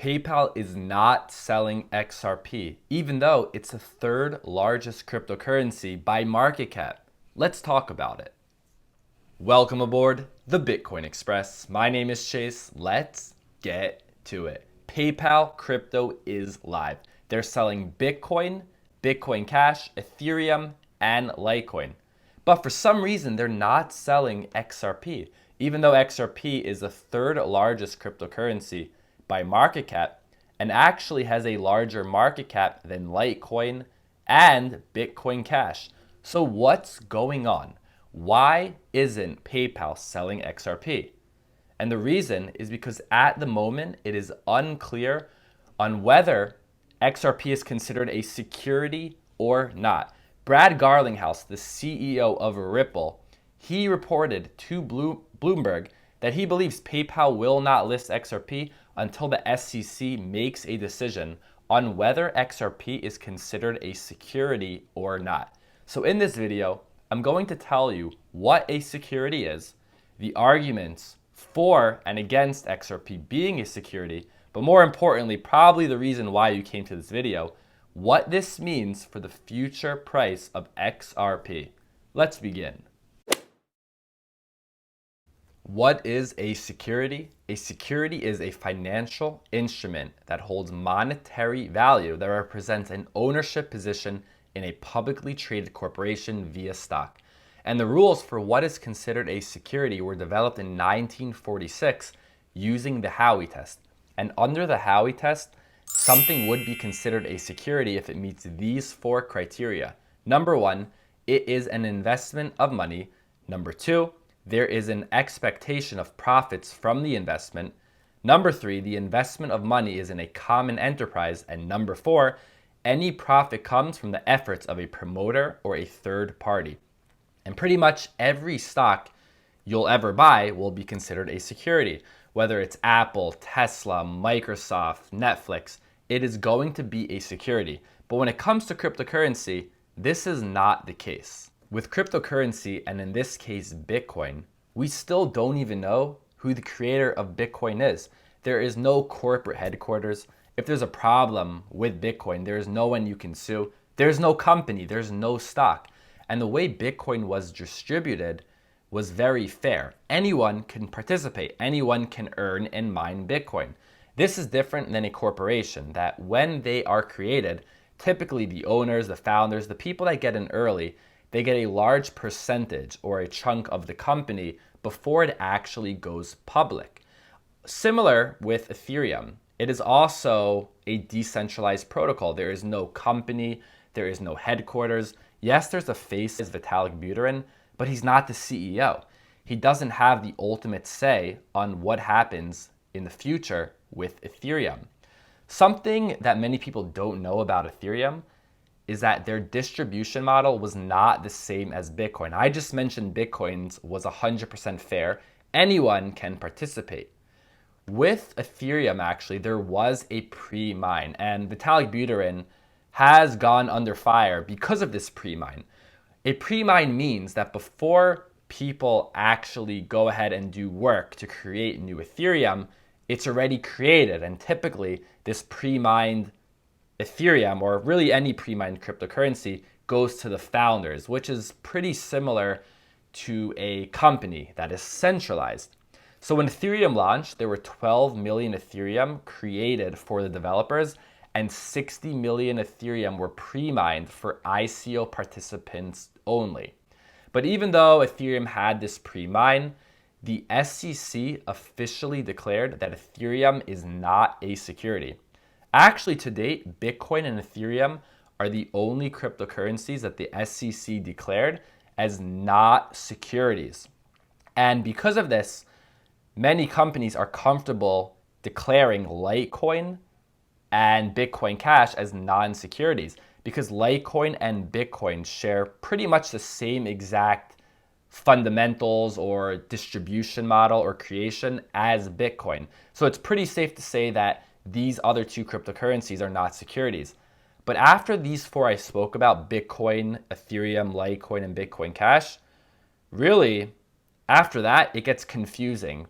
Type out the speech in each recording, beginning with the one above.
PayPal is not selling XRP, even though it's the third largest cryptocurrency by market cap. Let's talk about it. Welcome aboard the Bitcoin Express. My name is Chase. Let's get to it. PayPal crypto is live. They're selling Bitcoin, Bitcoin Cash, Ethereum, and Litecoin. But for some reason, they're not selling XRP, even though XRP is the third largest cryptocurrency by market cap and actually has a larger market cap than Litecoin and Bitcoin Cash. So what's going on? Why isn't PayPal selling XRP? And the reason is because at the moment it is unclear on whether XRP is considered a security or not. Brad Garlinghouse, the CEO of Ripple, he reported to Bloomberg that he believes PayPal will not list XRP until the SEC makes a decision on whether XRP is considered a security or not. So in this video, I'm going to tell you what a security is, the arguments for and against XRP being a security, but more importantly, probably the reason why you came to this video, what this means for the future price of XRP. Let's begin. What is a security? A security is a financial instrument that holds monetary value that represents an ownership position in a publicly traded corporation via stock. And the rules for what is considered a security were developed in 1946 using the Howey test. And under the Howey test, something would be considered a security if it meets these four criteria. Number one, it is an investment of money. Number two, there is an expectation of profits from the investment. Number three, the investment of money is in a common enterprise. And number four, any profit comes from the efforts of a promoter or a third party. And pretty much every stock you'll ever buy will be considered a security. Whether it's Apple, Tesla, Microsoft, Netflix, it is going to be a security. But when it comes to cryptocurrency, this is not the case. With cryptocurrency, and in this case Bitcoin, we still don't even know who the creator of Bitcoin is. There is no corporate headquarters. If there's a problem with Bitcoin, there is no one you can sue. There's no company, there's no stock. And the way Bitcoin was distributed was very fair. Anyone can participate, anyone can earn and mine Bitcoin. This is different than a corporation that when they are created, typically the owners, the founders, the people that get in early, they get a large percentage or a chunk of the company before it actually goes public. Similar with Ethereum, it is also a decentralized protocol. There is no company, there is no headquarters. Yes, there's a face, Vitalik Buterin, but he's not the CEO. He doesn't have the ultimate say on what happens in the future with Ethereum. Something that many people don't know about Ethereum is that their distribution model was not the same as Bitcoin. I just mentioned Bitcoin's was 100% fair. Anyone can participate. With Ethereum, actually, there was a pre-mine, and Vitalik Buterin has gone under fire because of this pre-mine. A pre-mine means that before people actually go ahead and do work to create new Ethereum, it's already created, and typically this pre-mined Ethereum, or really any pre-mined cryptocurrency, goes to the founders, which is pretty similar to a company that is centralized. So when Ethereum launched, there were 12 million Ethereum created for the developers, and 60 million Ethereum were pre-mined for ICO participants only. But even though Ethereum had this pre-mine, the SEC officially declared that Ethereum is not a security. Actually, to date, Bitcoin and Ethereum are the only cryptocurrencies that the SEC declared as not securities. And because of this, many companies are comfortable declaring Litecoin and Bitcoin Cash as non-securities because Litecoin and Bitcoin share pretty much the same exact fundamentals or distribution model or creation as Bitcoin. So it's pretty safe to say that these other two cryptocurrencies are not securities. But after these four I spoke about, Bitcoin, Ethereum, Litecoin, and Bitcoin Cash, really, after that, it gets confusing.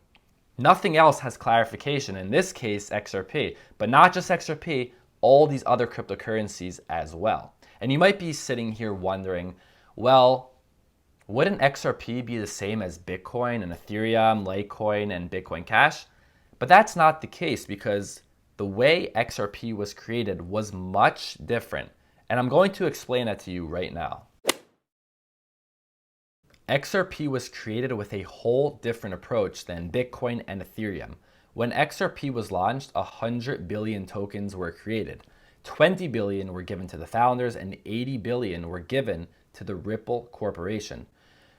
Nothing else has clarification, in this case XRP, but not just XRP, all these other cryptocurrencies as well. And you might be sitting here wondering, well, wouldn't XRP be the same as Bitcoin and Ethereum, Litecoin, and Bitcoin Cash? But that's not the case, because the way XRP was created was much different. And I'm going to explain that to you right now. XRP was created with a whole different approach than Bitcoin and Ethereum. When XRP was launched, 100 billion tokens were created. 20 billion were given to the founders and 80 billion were given to the Ripple Corporation.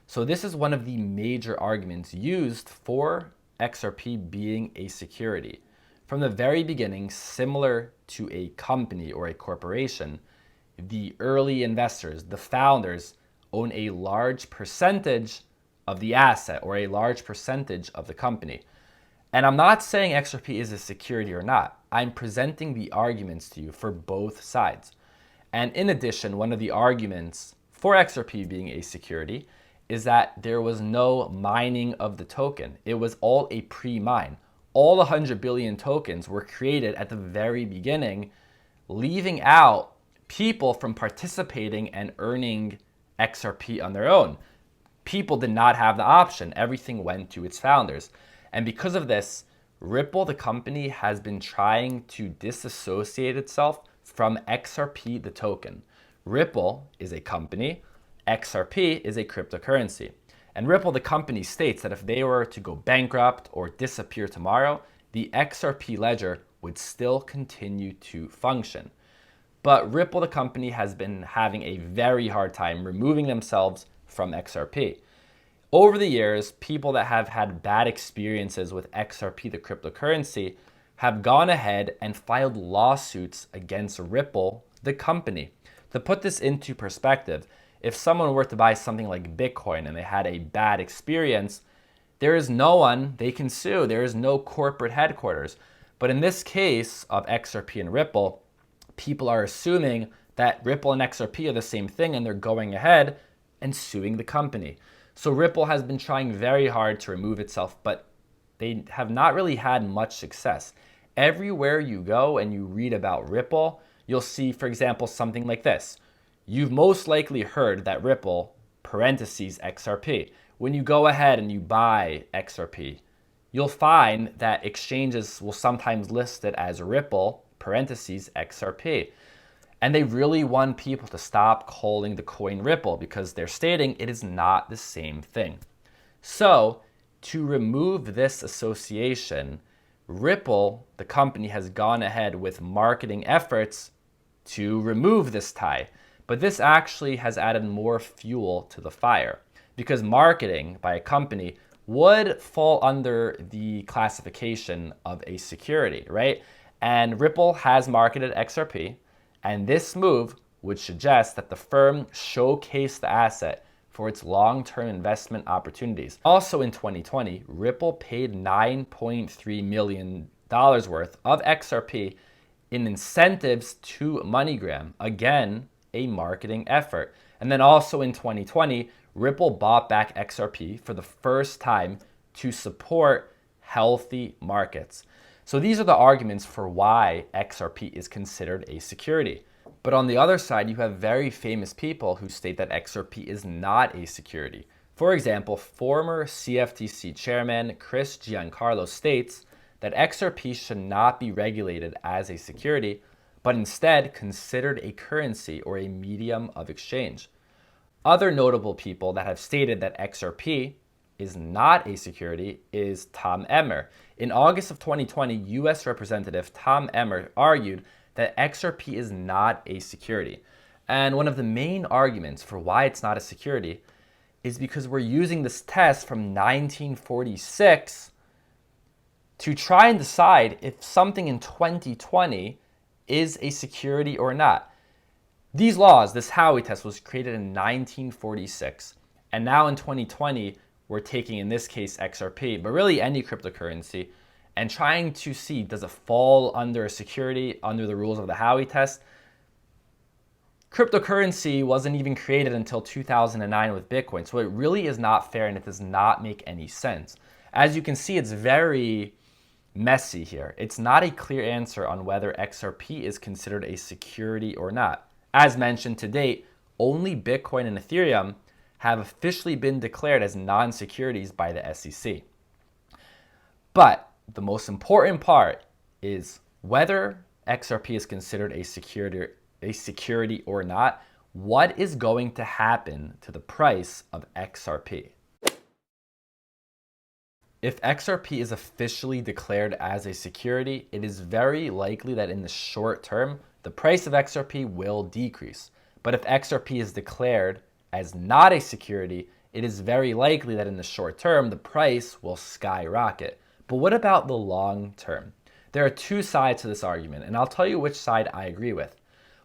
So this is one of the major arguments used for XRP being a security. From the very beginning, similar to a company or a corporation, the early investors, the founders, own a large percentage of the asset or a large percentage of the company. And I'm not saying XRP is a security or not. I'm presenting the arguments to you for both sides. And in addition, one of the arguments for XRP being a security is that there was no mining of the token. It was all a pre-mine. All 100 billion tokens were created at the very beginning, leaving out people from participating and earning XRP on their own. People did not have the option. Everything went to its founders. And because of this, Ripple, the company, has been trying to disassociate itself from XRP, the token. Ripple is a company, XRP is a cryptocurrency. And Ripple, the company, states that if they were to go bankrupt or disappear tomorrow, the XRP ledger would still continue to function. But Ripple, the company, has been having a very hard time removing themselves from XRP. Over the years, people that have had bad experiences with XRP, the cryptocurrency, have gone ahead and filed lawsuits against Ripple, the company. To put this into perspective, if someone were to buy something like Bitcoin and they had a bad experience, there is no one they can sue. There is no corporate headquarters. But in this case of XRP and Ripple, people are assuming that Ripple and XRP are the same thing and they're going ahead and suing the company. So Ripple has been trying very hard to remove itself, but they have not really had much success. Everywhere you go and you read about Ripple, you'll see, for example, something like this. You've most likely heard that Ripple, parentheses XRP. When you go ahead and you buy XRP, you'll find that exchanges will sometimes list it as Ripple, parentheses XRP. And they really want people to stop calling the coin Ripple because they're stating it is not the same thing. So to remove this association, Ripple, the company, has gone ahead with marketing efforts to remove this tie. But this actually has added more fuel to the fire because marketing by a company would fall under the classification of a security, right? And Ripple has marketed XRP. And this move would suggest that the firm showcased the asset for its long-term investment opportunities. Also in 2020, Ripple paid $9.3 million worth of XRP in incentives to MoneyGram. Again, a marketing effort. And then also in 2020, Ripple bought back XRP for the first time to support healthy markets. So these are the arguments for why XRP is considered a security. But on the other side, you have very famous people who state that XRP is not a security. For example, former CFTC chairman Chris Giancarlo states that XRP should not be regulated as a security, but instead considered a currency or a medium of exchange. Other notable people that have stated that XRP is not a security is Tom Emmer. In August of 2020, U.S. Representative Tom Emmer argued that XRP is not a security. And one of the main arguments for why it's not a security is because we're using this test from 1946 to try and decide if something in 2020 is a security or not. These laws, this Howey test, was created in 1946. And now in 2020, we're taking, in this case, XRP, but really any cryptocurrency, and trying to see, does it fall under a security under the rules of the Howey test? Cryptocurrency wasn't even created until 2009 with Bitcoin, so it really is not fair and it does not make any sense. As you can see, it's very messy here. It's not a clear answer on whether XRP is considered a security or not. As mentioned to date, only Bitcoin and Ethereum have officially been declared as non-securities by the SEC. But the most important part is whether XRP is considered a security or not. What is going to happen to the price of XRP? If XRP is officially declared as a security, it is very likely that in the short term, the price of XRP will decrease. But if XRP is declared as not a security, it is very likely that in the short term, the price will skyrocket. But what about the long term? There are two sides to this argument, and I'll tell you which side I agree with.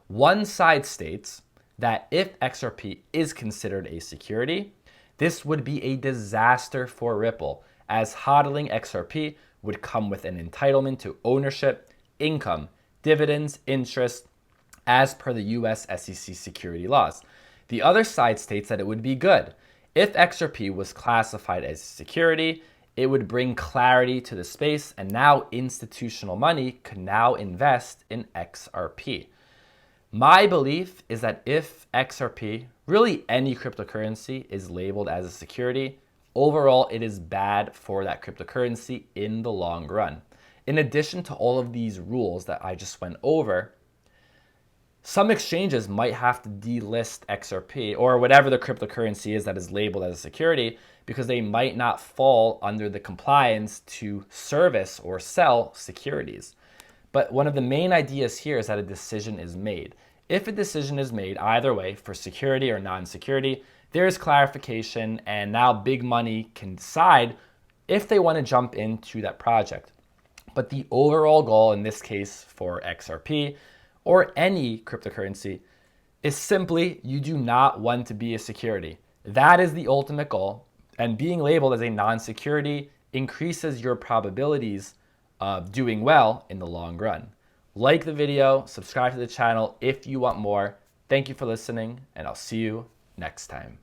One side states that if XRP is considered a security, this would be a disaster for Ripple, as hodling XRP would come with an entitlement to ownership, income, dividends, interest, as per the US SEC security laws. The other side states that it would be good. If XRP was classified as a security, it would bring clarity to the space, and now institutional money could now invest in XRP. My belief is that if XRP, really any cryptocurrency, is labeled as a security, overall it is bad for that cryptocurrency in the long run. In addition to all of these rules that I just went over, some exchanges might have to delist XRP or whatever the cryptocurrency is that is labeled as a security because they might not fall under the compliance to service or sell securities. But one of the main ideas here is that a decision is made. If a decision is made either way for security or non-security, there is clarification, and now big money can decide if they want to jump into that project. But the overall goal in this case for XRP or any cryptocurrency is simply you do not want to be a security. That is the ultimate goal, and being labeled as a non-security increases your probabilities of doing well in the long run. Like the video, subscribe to the channel if you want more. Thank you for listening, and I'll see you next time.